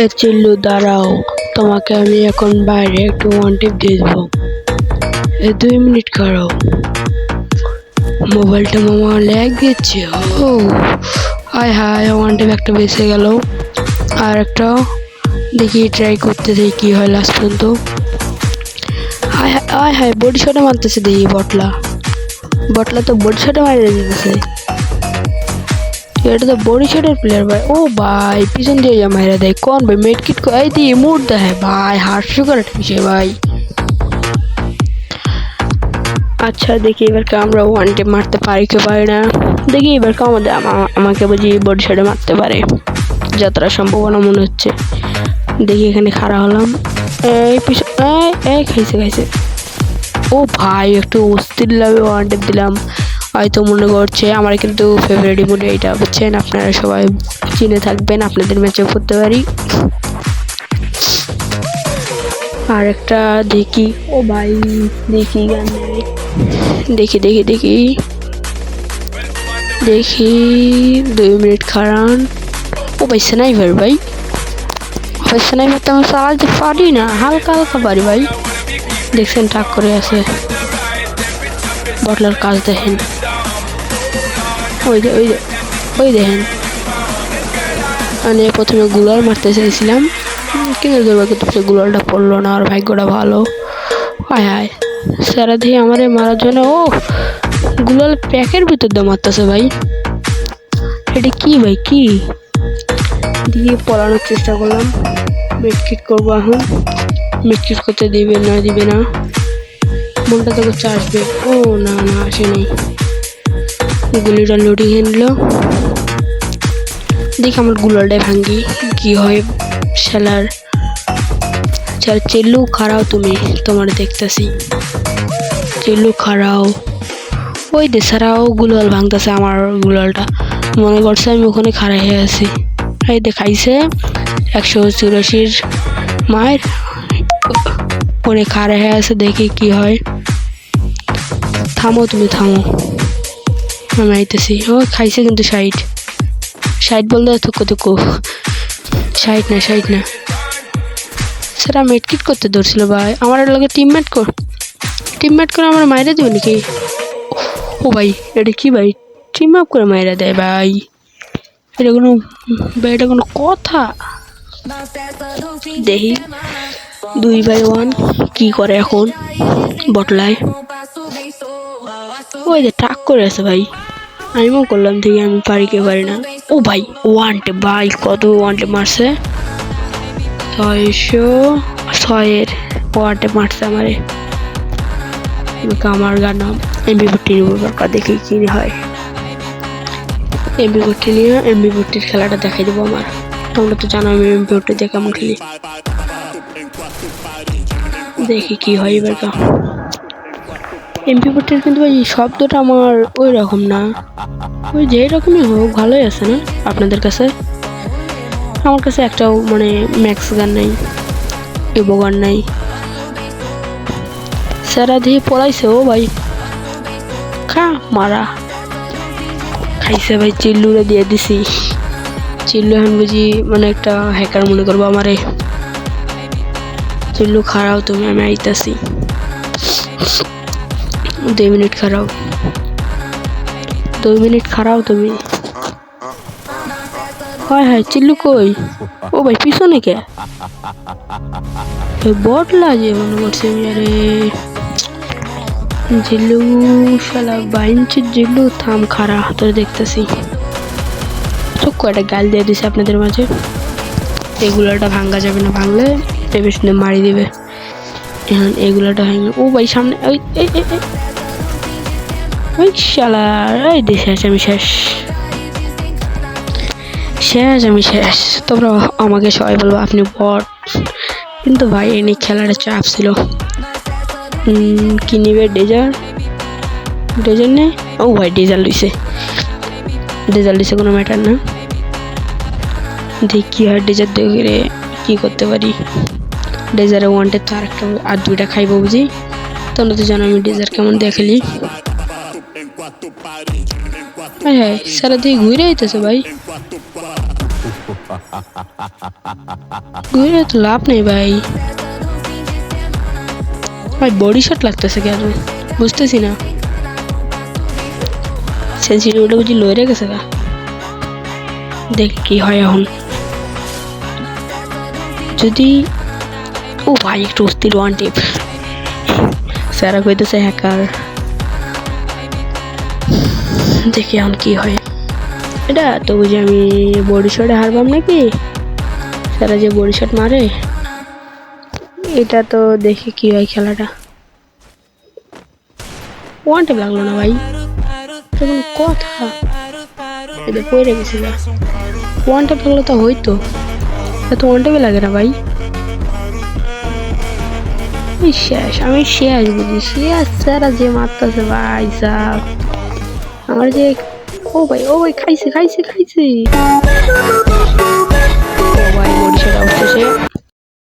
এ চিল্লু দাঁড়াও, তোমাকে আমি এখন বাইরে একটু ওয়ান টিপ দিয়ে দেবো। 2 মিনিট খাড়াও। মোবাইলটা মামা ল্যাগ দিচ্ছে। ও হায় হায়, ওয়ান টিপ একটা বেঁচে গেল। আর একটা দেখি ট্রাই করতে দেখি কি হয় লাস্ট পর্যন্ত। হায় হায় হায়, বডি শটে মারতেছে দেখি বটলা তো বডি শটে মারিয়ে দিতেছে। এটা তো বডি শটের প্লেয়ার ভাই। ও ভাই পিছন দিয়ে যা মাইরা দেয় কোন ভাই, মেডকিট এই দিয়ে মুড দেয় ভাই, হাস্যকর একটা বিষয় ভাই। আচ্ছা দেখি এবার আমরা ওয়ান টিপ মারতে পারি কি পারি না। দেখি এবার আমাকে বুঝি বডি শটে মারতে পারে, যতটা সম্ভাবনা মনে হচ্ছে। দেখি এখানে খাড়া হলাম, এই পিছন এই খাইছে। ও ভাই একটু অস্থির লাগে ওয়ান টিপ দিলাম। হয়তো মনে করছে আমার কিন্তু ফেভারিট ইমোট এইটা, বুঝছেন? আপনারা সবাই চিনে থাকবেন, আপনাদের ম্যাচেও করতে পারি। আর একটা দেখি, ও ভাই দেখি গান দেখি 2 মিনিট খারান। ও ভাই স্নাইপার ভাই, স্নাইপার তো আমি চালাতে পারি না, হালকা পারি ভাই। দেখছেন টাক করে আছে। বটলার কাজ দেখেন, ওই দেখেন। মানে প্রথমে গুলাল মারতে চাইছিলাম কিন্তু দুর্ভাগ্য গুলালটা পড়লো না, আর ভাগ্যটা ভালো। হায় হায়, সারা দিয়ে আমারে মারার জন্য ও গুলাল প্যাকের ভিতর দিয়ে মারতেছে ভাই। এটা কি ভাই, কি দিয়ে পলানোর চেষ্টা করলাম। মেডকিট করবো এখন, মেডকিট করতে দিবে না মনটা তো করছে আসবে। ও না আসেনি। গুলিটা লোডিং হলো, দেখি আমার গুলালটাই ভাঙ্গি কি হয় শালার। চল চেল্লু খাড়াও, তোমার দেখতেছি। চেল্লু খাড়াও, ওই দেশারাও গুলাল ভাঙতেছে আমার গুলালটা। মনে করছে আমি ওখানে খাড়া হয়ে আছি। এই দেখাইছে 184 মায়ের ওখানে খাড়া হয়ে আছে। দেখি কি হয়। থামো, আমি আইতেছি। ও খাইছে কিন্তু 60 বলতে থুকো 60 না। সেটা মেডকিট করতে ধরছিল ভাই, আমার লগে টিমমেট করে আমার মাইরা দেবে নাকি? ও ভাই এটা কি ভাই, টিম আপ করে মাইরা দেয় ভাই, এটা কোনো কথা? দেখি 2v1 কি করে এখন বটলায়। ওই যে টাক করে আছে ভাই, আমিও করলাম দেখি আমি পারি কে পারি না। ও ভাই ওয়ান টিপ ভাই, কত ওয়ান টিপ মারছে, 606 ওয়ান টিপ মারছে আমারে। আমার গান এমবি40 দরকার, দেখি কি হয়। এমবি40 নিয়ে এমবি40 খেলাটা দেখাই দেবো আমার। তোমরা তো জানো আমি এমবি40 দিয়ে কেমন খেলি। দেখি কি হয় এবার। এমবি40 কিন্তু ভাই শব্দটা আমার ওই রকম না, ওই যে রকমই হোক ভালোই আছে না আপনাদের কাছে? আমার কাছে একটাও মানে ম্যাক্স গান নাই, এভো গান নাই। সারা দিয়ে পড়াইছে। ও ভাই মারা খাইছে ভাই, চিল্লুরে দিয়ে দিছি। চিল্লু এখন বুঝি মানে একটা হ্যাকার মনে করবো আমারে। চিল্লু খারাও আমি আইতাছি। 2 মিনিট খারাও, 2 মিনিট খারাও তুমি। হায় চিল্লু কই? ও ভাই পিছনে কে? বটলা যে মনে করছে। আরে জিল্লু শালা 22 ইঞ্চির জিল্লু, থাম খারা তোর দেখতেছি। চোখ কয়টা গাল দিয়ে দিছে আপনাদের মাঝে। এগুলাটা ভাঙ্গা যাবে না, ভাঙলে পেছনে মারি দিবে। এখন এগুলাটা ভাঙবে। ও ভাই সামনে ওই শালা, এই দেশে আছে আমি শেষ। তোমরা আমাকে সবাই বলবো আপনি বট, কিন্তু ভাই এনে খেলাটা চাপ ছিল। কি নিবে? ডেজার নেই। ও ভাই ডেজার লইছে কোনো ম্যাটার না। দেখি কি হয় ডেজার দেখে কি করতে পারি। ডেজারে ওয়ানটে তো আর 2টা খাইবো বুঝি। তোমরা তো জানো আমি ডেজার কেমন দিয়ে খেলি। হ্যাঁ সারা দিয়ে ঘুরে আইতেছে ভাই। ঘুরে তো লাভ নেই ভাই। ভাই বডি শট লাগতেছে কেন বুঝতেছি না। সেন্সিটিভিটা বুঝি লয়ে গেছে গা। দেখ কি হয় এখন। যদি ও ভাই একটু অস্থির ওয়ান টিপ। স্যারা কইতেছে হ্যাকার। দেখি এখন কি হয়। এটা তো বুঝি আমি বডি শটে হারবাম নাকি। স্যারা যে বডি শট মারে এটা তো দেখি কি হয় খেলাটা। ওয়ান টিপ লাগলো না ভাই, তখন কথা এটা পড়ে গেছে গা। ওয়ান টিপ লাগলো তো হইতো, এত ওয়ান টিপে লাগে না ভাই। শেষ, আমি শেষ বুঝি। শেষ স্যারা যে মারতেছে ভাই সাহ আমার যে। ও ভাই খাইছে খাইছে খাইছে।